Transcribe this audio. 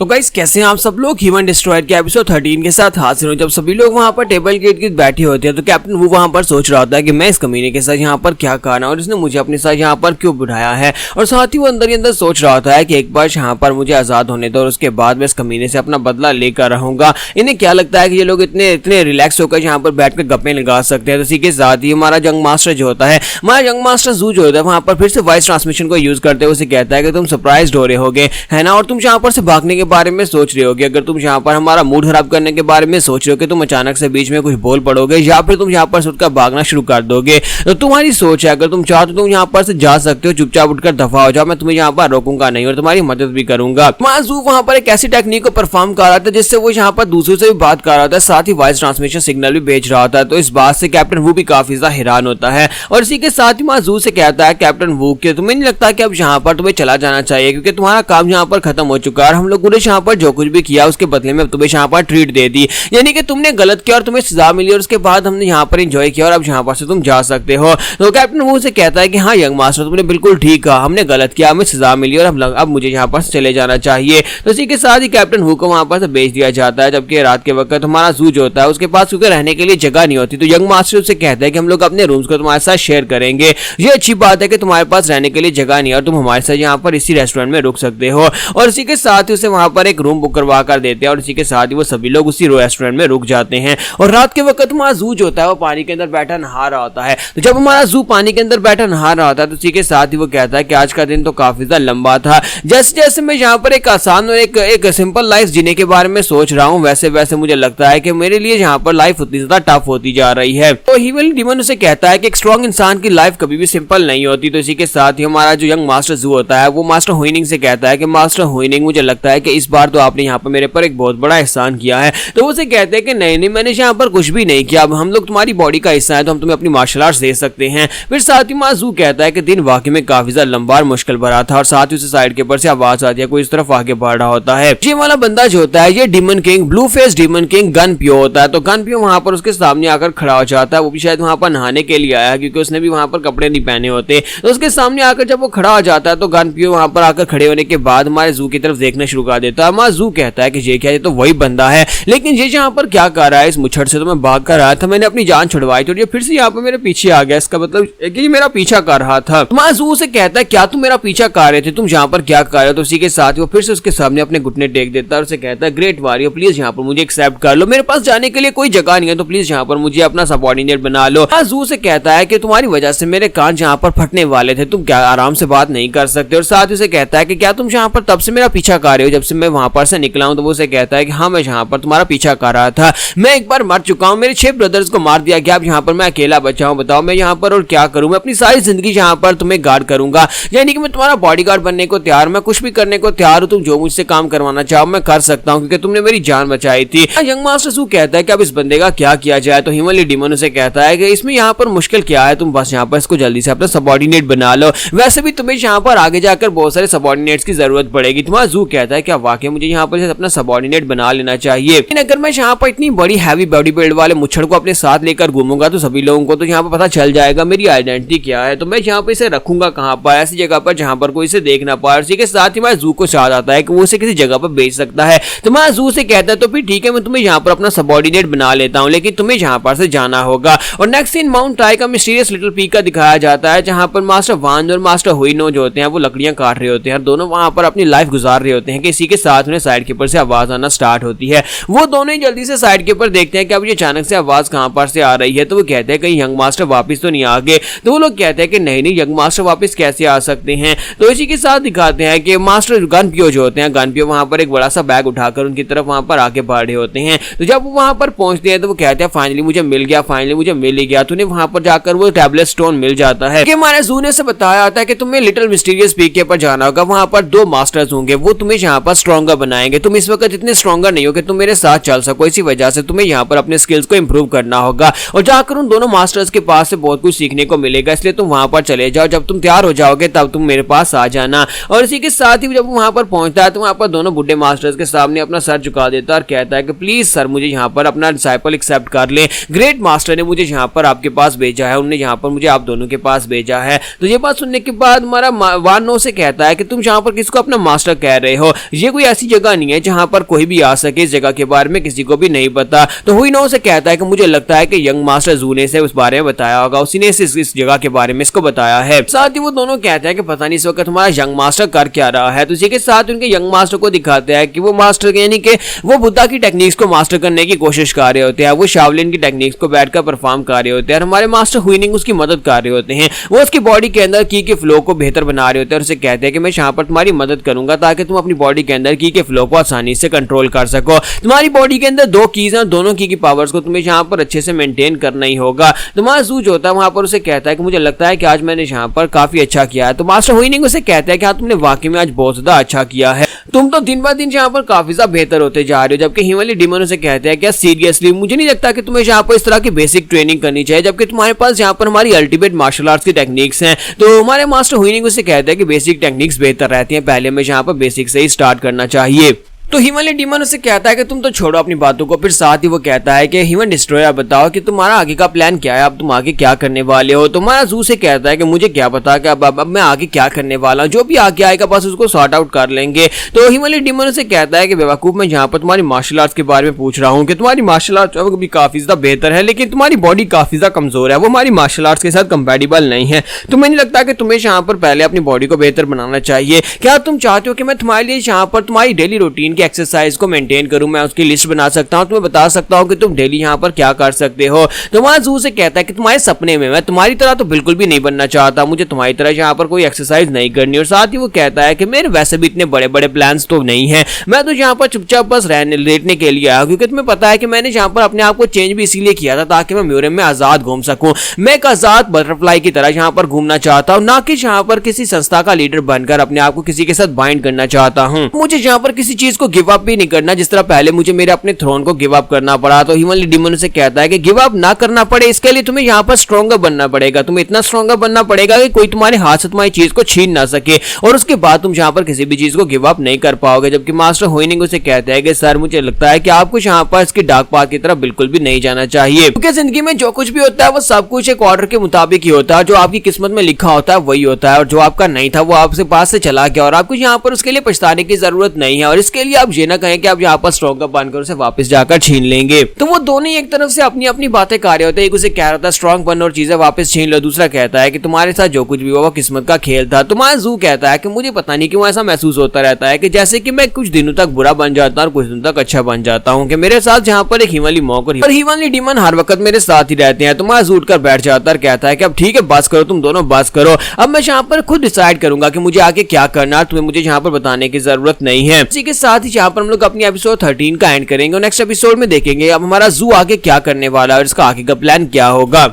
तो गाइस कैसे हैं आप सब लोग। ह्यूमन डिस्ट्रॉयर के एपिसोड 13 के साथ हाजिर हूं। जब सभी लोग वहां पर टेबल के इर्द-गिर्द बैठे होते हैं तो कैप्टन वू वहां पर सोच रहा होता है कि मैं इस कमीने के साथ यहां पर क्या करना और इसने मुझे अपने साथ यहां पर क्यों बुलाया है। और साथ ही वो अंदर ही अंदर सोच रहा होता है कि एक बार यहां पर मुझे आजाद होने दो और उसके बाद मैं इस कमीने से अपना बदला लेकर रहूंगा। इन्हें क्या लगता है कि ये लोग इतने रिलैक्स होकर यहाँ पर बैठ कर गप्पे लगा सकते हैं। तो इसी के साथ ही हमारा जंग मास्टर जो होता है, हमारा जंग मास्टर जू जो होता है वहां पर फिर से वॉइस ट्रांसमिशन को यूज करते हुए उसे कहता है कि तुम सरप्राइज हो रहे होगे है ना, और तुम यहाँ पर से भागने के बारे में सोच रहे होगे। अगर तुम यहाँ पर हमारा मूड खराब करने के बारे में सोच रहे हो कि तुम अचानक से बीच में कुछ बोल पड़ोगे या फिर तुम यहाँ पर उठकर भागना शुरू कर दोगे, तो तुम्हारी सोच है। अगर तुम चाहो तो तुम यहाँ पर से जा सकते हो, चुपचाप उठकर दफा हो जाओ, मैं तुम्हें यहाँ पर रोकूंगा नहीं और तुम्हारी मदद भी करूंगा। माजू वहां पर एक ऐसी टेक्निक को परफॉर्म कर रहा था जिससे वो यहाँ पर दूसरों से भी बात कर रहा था, साथ ही वॉइस ट्रांसमिशन सिग्नल भी भेज रहा था। तो इस बात से कैप्टन वू भी काफी ज्यादा हैरान होता है और इसी के साथ ही माजू से कहता है कैप्टन वू कि तुम्हें नहीं लगता कि अब यहाँ पर तुम्हें चला जाना चाहिए, क्योंकि तुम्हारा काम यहाँ पर खत्म हो चुका है। हम लोगों ने यहाँ पर जो कुछ भी किया उसके बदले में तुम्हें यहाँ पर ट्रीट दे दी, यानी कि तुमने गलत किया और तुम्हें सजा मिली और उसके बाद हमने यहाँ पर एंजॉय किया और अब यहाँ पर से तुम जा सकते हो। तो कैप्टन वू से कहता है कि हाँ यंग मास्टर तुमने बिल्कुल ठीक कहा, हमने गलत किया, हमें सजा मिली और अब मुझे यहाँ पर चले जाना चाहिए। तो इसी के साथ ही कैप्टन वू को वहां पर से भेज दिया जाता है। जबकि रात के वक्त हमारा जू जो होता है उसके पास क्योंकि रहने के लिए जगह नहीं होती, तो यंग मास्टर उससे कहता है कि हम लोग अपने रूम्स को तुम्हारे साथ शेयर करेंगे। ये अच्छी बात है कि तुम्हारे पास रहने के लिए जगह नहीं है और तुम हमारे साथ यहाँ पर इसी रेस्टोरेंट में रुक सकते हो। और इसी के साथ ही उसे वहां पर एक रूम बुक करवा कर देते हैं और इसी के साथ ही वो सभी लोग उसी रेस्टोरेंट में रुक जाते हैं। और रात के वक्त हमारा जू जो होता है वो पानी के अंदर बैठा नहा रहा होता है। तो जब हमारा जू पानी के अंदर बैठा नहा रहा होता है तो इसी के साथ ही वो कहता है कि आज का दिन तो काफी ज्यादा लंबा था। जैसे जैसे मैं यहाँ पर एक आसान और एक सिंपल लाइफ जीने के बारे में सोच रहा हूँ, वैसे वैसे मुझे लगता है कि मेरे लिए यहाँ पर लाइफ उतनी ज्यादा टफ होती जा रही है। तो हीवल डीमन उसे कहता है कि एक स्ट्रॉन्ग इंसान की लाइफ कभी भी सिंपल नहीं होती। तो इसी के साथ ही हमारा जो यंग मास्टर जू होता है वो मास्टर हुइनिंग से कहता है कि मास्टर हुइनिंग मुझे लगता है कि इस बार तो आपने यहाँ पर मेरे पर एक बहुत बड़ा एहसान किया है। तो उसे कहते हैं कि नहीं मैंने यहाँ पर कुछ भी नहीं किया, अब हम लोग तुम्हारी बॉडी का हिस्सा है तो हम तुम्हें अपनी मार्शल आर्ट्स दे सकते हैं। फिर साथ ही माजू कहता है कि दिन वाकई में काफी ज्यादा लंबा और मुश्किल भरा था और साथ ही उसे साइड के ऊपर से आवाज आती है, कोई इस तरफ आगे बढ़ रहा होता है। ये वाला बंदा जो होता है ये demon king, blue face demon king gun पियो होता है। तो गन पियो वहां पर उसके सामने आकर खड़ा हो जाता है। वो भी शायद वहां पर नहाने के लिए आया क्योंकि उसने भी वहां पर कपड़े नहीं पहने होते। तो उसके सामने आकर जब वो खड़ा हो जाता है तो गन पियो वहां पर आकर खड़े होने के बाद हमारे जू की तरफ देखना शुरू कर देता है। हमारा जू कहता है कि ये क्या, ये तो वही बंदा है, लेकिन ये यहाँ पर क्या कर रहा है, इस मुच्छड़ से तो मैं भाग कर रहा था, मैंने अपनी जान छुड़वाई थी और ये फिर से यहाँ पर मेरे पीछे आ गया, इसका मतलब कि ये मेरा पीछा कर रहा था। हमारा जू से कहता है क्या तुम मेरा पीछा कर रहे थे, तुम यहाँ पर क्या कर रहे हो। तो उसी के साथ वो फिर से उसके सामने अपने घुटने टेक देता है और उसे कहता है ग्रेट वॉरियर प्लीज यहाँ पर मुझे एक्सेप्ट कर लो, मेरे पास जाने के लिए कोई जगह नहीं है, तो प्लीज यहाँ पर मुझे अपना सबऑर्डिनेट बना लो। जू से कहता है कि तुम्हारी वजह से मेरे कान यहाँ पर फटने वाले थे, तुम क्या आराम से बात नहीं कर सकते। और साथ ही उसे कहता है कि क्या तुम यहाँ पर तब से मेरा पीछा कर रहे हो जब से मैं वहां पर से निकला हूं। तो वो उसे कहता है कि हाँ मैं यहाँ पर तुम्हारा पीछा कर रहा था, मैं एक बार मर चुका हूँ, मेरे 6 ब्रदर्स को मार दिया गया, अब यहाँ पर मैं अकेला बचा हूँ, बताओ मैं यहाँ पर और क्या करूँ, मैं अपनी सारी जिंदगी यहाँ पर तुम्हें गार्ड करूंगा, यानी कि मैं तुम्हारा बॉडीगार्ड बनने को तैयार, मैं कुछ भी करने को तैयार हूँ, तुम जो मुझसे काम करवाना चाहो मैं कर सकता हूँ क्योंकि तुमने मेरी जान बचाई थी। यंग मास्टर जू कहता है कि अब इस बंदे का क्या किया जाए। तो हिमली डीमन उसे कहता है कि इसमें यहाँ पर मुश्किल क्या है, तुम बस यहाँ पर इसको जल्दी से अपना सबऑर्डिनेट बना लो, वैसे भी तुम्हें यहाँ पर आगे जाकर बहुत सारे सबऑर्डिनेट्स की जरूरत पड़ेगी। तुम्हारा जू कहता है कि वाकई मुझे यहाँ पर अपना सबऑर्डिनेट बना लेना चाहिए, लेकिन अगर मैं यहाँ पर इतनी बड़ी हैवी बॉडी बिल्ड वाले मुच्छड़ को अपने साथ लेकर घूमूंगा तो सभी लोगों को तो यहाँ पर पता चल जाएगा मेरी आइडेंटिटी क्या है, तो मैं यहाँ पर इसे रखूंगा कहाँ पर, ऐसी जगह पर जहाँ पर कोई इसे देख ना पाए। इसी के साथ ही हमारे जू को याद आता है कि वो इसे किसी जगह पर बेच सकता है। तो हमारा जू से कहता है तो फिर ठीक है मैं तुम्हें यहाँ पर अपना सबऑर्डिनेट बना लेता हूँ, लेकिन तुम्हें यहाँ पर से जाना होगा। और नेक्स्ट सीन माउंट टाई का मिस्टीरियस लिटिल पीक का दिखाया जाता है जहाँ पर मास्टर वान और मास्टर हुइनो जो होते हैं वो लकड़ियां काट रहे होते हैं, दोनों वहां पर अपनी लाइफ गुजार रहे होते हैं कि इसी के साथ उन्हें साइड के ऊपर से आवाज आना स्टार्ट होती है। वो दोनों ही जल्दी से साइड के ऊपर देखते हैं कि अब ये अचानक से आवाज कहां पर से आ रही है। तो वो कहते हैं कहीं यंग मास्टर वापस तो नहीं आ गए। तो वो लोग कहते हैं कि नहीं यंग मास्टर वापस कैसे आ सकते हैं। तो इसी के साथ दिखाते हैं कि मास्टर गन पियो जो होते हैं, गन पियो वहां पर एक बड़ा सा बैग उठाकर उनकी तरफ वहां पर आगे बढ़ रहे होते हैं। तो जब वो वहां पर पहुंचते हैं तो वो कहते हैं फाइनली मुझे मिल गया, फाइनली मुझे मिल ही गया। तो उन्हें वहां पर जाकर वो टैबलेट स्टोन मिल जाता है कि हमारे जू ने से बताया होता है कि तुम्हें लिटिल मिस्टीरियस पीक के ऊपर जाना होगा, वहां पर 2 मास्टर्स होंगे, वो तुम्हें यहाँ पर स्ट्रॉन्गर बनाएंगे, तुम इस वक्त इतने स्ट्रॉन्गर नहीं हो कि तुम मेरे साथ चल सको, इसी वजह से तुम्हें यहाँ पर अपने स्किल्स को इंप्रूव करना होगा और जाकर उन दोनों मास्टर्स के पास से बहुत कुछ सीखने को मिलेगा, इसलिए तुम वहां पर चले जाओ, जब तुम तैयार हो जाओगे तब तुम मेरे पास आ जाना। और इसी के साथ ही जब वहां पर पहुंचता है तो वहां पर दोनों बुढ़े मास्टर्स के सामने अपना सर झुका देता है और कहता है कि प्लीज सर मुझे यहाँ पर अपना डिसाइपल एक्सेप्ट कर ले, ग्रेट मास्टर ने मुझे यहाँ पर आपके पास भेजा है, उन्होंने यहाँ पर मुझे आप दोनों के पास भेजा है। तो ये बात सुनने के बाद हमारा वानो से कहता है कि तुम यहाँ पर किसको अपना मास्टर कह रहे हो, ये ये कोई ऐसी जगह नहीं है जहाँ पर कोई भी आ सके, इस जगह के बारे में किसी को भी नहीं पता। तो हुइनों से कहता है कि मुझे लगता है कि यंग मास्टर जू ने इसे उस बारे में बताया होगा, उसी ने इस जगह के बारे में इसको बताया है। साथ ही वो दोनों कहते हैं कि पता नहीं इस वक्त हमारा यंग मास्टर कर क्या रहा है। तो इसी के साथ उनके यंग मास्टर को दिखाते हैं कि वो मास्टर यानी कि वो बुद्धा की टेक्निक्स को मास्टर करने की कोशिश कर रहे होते हैं, वो शाओलिन की टेक्निक्स को बैठकर परफॉर्म कर रहे होते हैं और हमारे मास्टर हुइनिंग उसकी मदद कर रहे होते हैं। वो उसकी बॉडी के अंदर की के फ्लो को बेहतर बना रहे होते हैं और उसे कहते हैं कि मैं यहाँ पर तुम्हारी मदद करूंगा ताकि तुम अपनी बॉडी के अंदर की के फ्लो को आसानी से कंट्रोल कर सको। तुम्हारी बॉडी के अंदर दो कीज हैं, दोनों की पावर्स को तुम्हें यहाँ पर अच्छे से मेंटेन करना ही होगा। तुम्हारा जू जो होता है वहां पर उसे कहता है कि मुझे लगता है कि आज मैंने यहाँ पर काफी अच्छा किया है। तो मास्टर हुइनिंग उसे कहता है कि हाँ तुमने वाकई में आज बहुत ज्यादा अच्छा किया है, तुम तो दिन ब दिन यहाँ पर काफी ज्यादा बेहतर होते जा रहे हो। जबकि हिमालय डिमन उसे कहते हैं क्या सीरियसली मुझे नहीं लगता कि तुम्हें यहाँ पर इस तरह की बेसिक ट्रेनिंग करनी चाहिए, जबकि तुम्हारे पास यहाँ पर हमारी अल्टीमेट मार्शल आर्ट्स की टेक्निक्स हैं। तो हमारे मास्टर हुइनिंग उसे कहते हैं कि बेसिक टेक्निक्स बेहतर रहती हैं, पहले में यहाँ पर बेसिक से ही स्टार्ट करना चाहिए। तो हिमालय डिमन उसे कहता है कि तुम तो छोड़ो अपनी बातों को। फिर साथ ही वो कहता है कि ह्यूमन डिस्ट्रॉयर बताओ कि तुम्हारा आगे का प्लान क्या है, अब तुम आगे क्या करने वाले हो। तुम्हारा जू से कहता है कि मुझे क्या पता कि अब मैं आगे क्या करने वाला हूँ, जो भी आगे आएगा बस उसको सॉर्ट आउट कर लेंगे। तो हिमालय डिमन उसे कहता है कि बेवकूफ मैं यहाँ पर तुम्हारी मार्शल आर्ट्स के बारे में पूछ रहा हूँ कि तुम्हारी मार्शल आर्ट्स भी काफी ज्यादा बेहतर है, लेकिन तुम्हारी बॉडी काफी ज्यादा कमजोर है, वो हमारी मार्शल आर्ट्स के साथ कंपेटिबल नहीं है। तुम्हें नहीं लगता कि तुम्हें यहाँ पर पहले अपनी बॉडी को बेहतर बनाना चाहिए? क्या तुम चाहते हो कि मैं तुम्हारे लिए यहाँ पर तुम्हारी डेली रूटीन की एक्सरसाइज को मेंटेन करूं? मैं उसकी लिस्ट बना सकता हूं, तुम्हें बता सकता हूं कि तुम डेली यहां पर क्या कर सकते हो। तुम्हारा जू से कहता है कि तुम्हारे सपने में मैं तुम्हारी तरह तो बिल्कुल भी नहीं बनना चाहता, मुझे तुम्हारी तरह यहां पर कोई एक्सरसाइज नहीं करनी। और साथ ही वो कहता है कि मेरे वैसे भी इतने बड़े बड़े प्लान्स तो नहीं है, मैं तो यहां पर चुपचाप बस लेटने के लिए आया, क्योंकि तुम्हें पता है कि मैंने यहां पर अपने आप को चेंज भी इसीलिए किया था ताकि मैं म्यूजियम में आजाद घूम सकूं। मैं एक आजाद बटरफ्लाई की तरह यहां पर घूमना चाहता हूं, ना कि यहां पर किसी संस्था का लीडर बनकर अपने आप को किसी के साथ बाइंड करना चाहता हूं। मुझे यहां पर किसी चीज को गिव अप भी नहीं करना जिस तरह पहले मुझे मेरे अपने थ्रोन को गिव अप करना पड़ा। तो हिमालय डिमन से कहता है कि गिव अप ना करना पड़े इसके लिए तुम्हें यहाँ पर स्ट्रॉन्गर बनना पड़ेगा, तुम्हें इतना स्ट्रॉन्गर बनना पड़ेगा कि कोई तुम्हारे हाथ से तुम्हारी चीज को छीन ना सके, और उसके बाद तुम यहाँ पर किसी भी चीज को गिव अप नहीं कर पाओगे। जबकि मास्टर हुइनिंग उसे कहता है कि सर मुझे लगता है कि आपको यहाँ पर इसकी डार्क पाथ की तरफ बिल्कुल भी नहीं जाना चाहिए, क्योंकि जिंदगी में जो कुछ भी होता है वो सब कुछ एक ऑर्डर के मुताबिक ही होता है। जो आपकी किस्मत में लिखा होता है वही होता है, और जो आपका नहीं था वो आपसे पास से चला गया, और आपको यहाँ पर उसके लिए पछताने की जरूरत नहीं है। और इसके लिए आप ये ना कहें कि आप यहाँ पर स्ट्रॉन्गर बनकर उसे वापस जाकर छीन लेंगे। तो वो दोनों एक तरफ से अपनी अपनी बातें कर रहे होते हैं, एक उसे कह रहा था स्ट्रॉन्ग बनो और चीजें वापस छीन लो, दूसरा कहता है कि तुम्हारे साथ जो कुछ भी हुआ वो किस्मत का खेल था। तुम्हारा जू कहता है कि मुझे पता नहीं क्यों ऐसा महसूस होता रहता है कि जैसे कि मैं कुछ दिनों तक बुरा बन जाता हूं और कुछ दिनों तक अच्छा बन जाता हूं, कि मेरे साथ जहां पर एक हिमालय मॉक और हिमालय डिमन हर वक्त मेरे साथ ही रहते हैं। तुम्हारा जू उठकर बैठ जाता है और कहता है कि अब ठीक है बस करो, तुम दोनों बस करो, अब मैं यहाँ पर खुद डिसाइड करूंगा कि मुझे आगे क्या करना, तुम्हें मुझे यहाँ पर बताने की जरूरत नहीं है। इसी के साथ ही यहाँ पर हम लोग अपनी एपिसोड 13 का एंड करेंगे और नेक्स्ट एपिसोड में देखेंगे अब हमारा जू आगे क्या करने वाला है और इसका आगे का प्लान क्या होगा।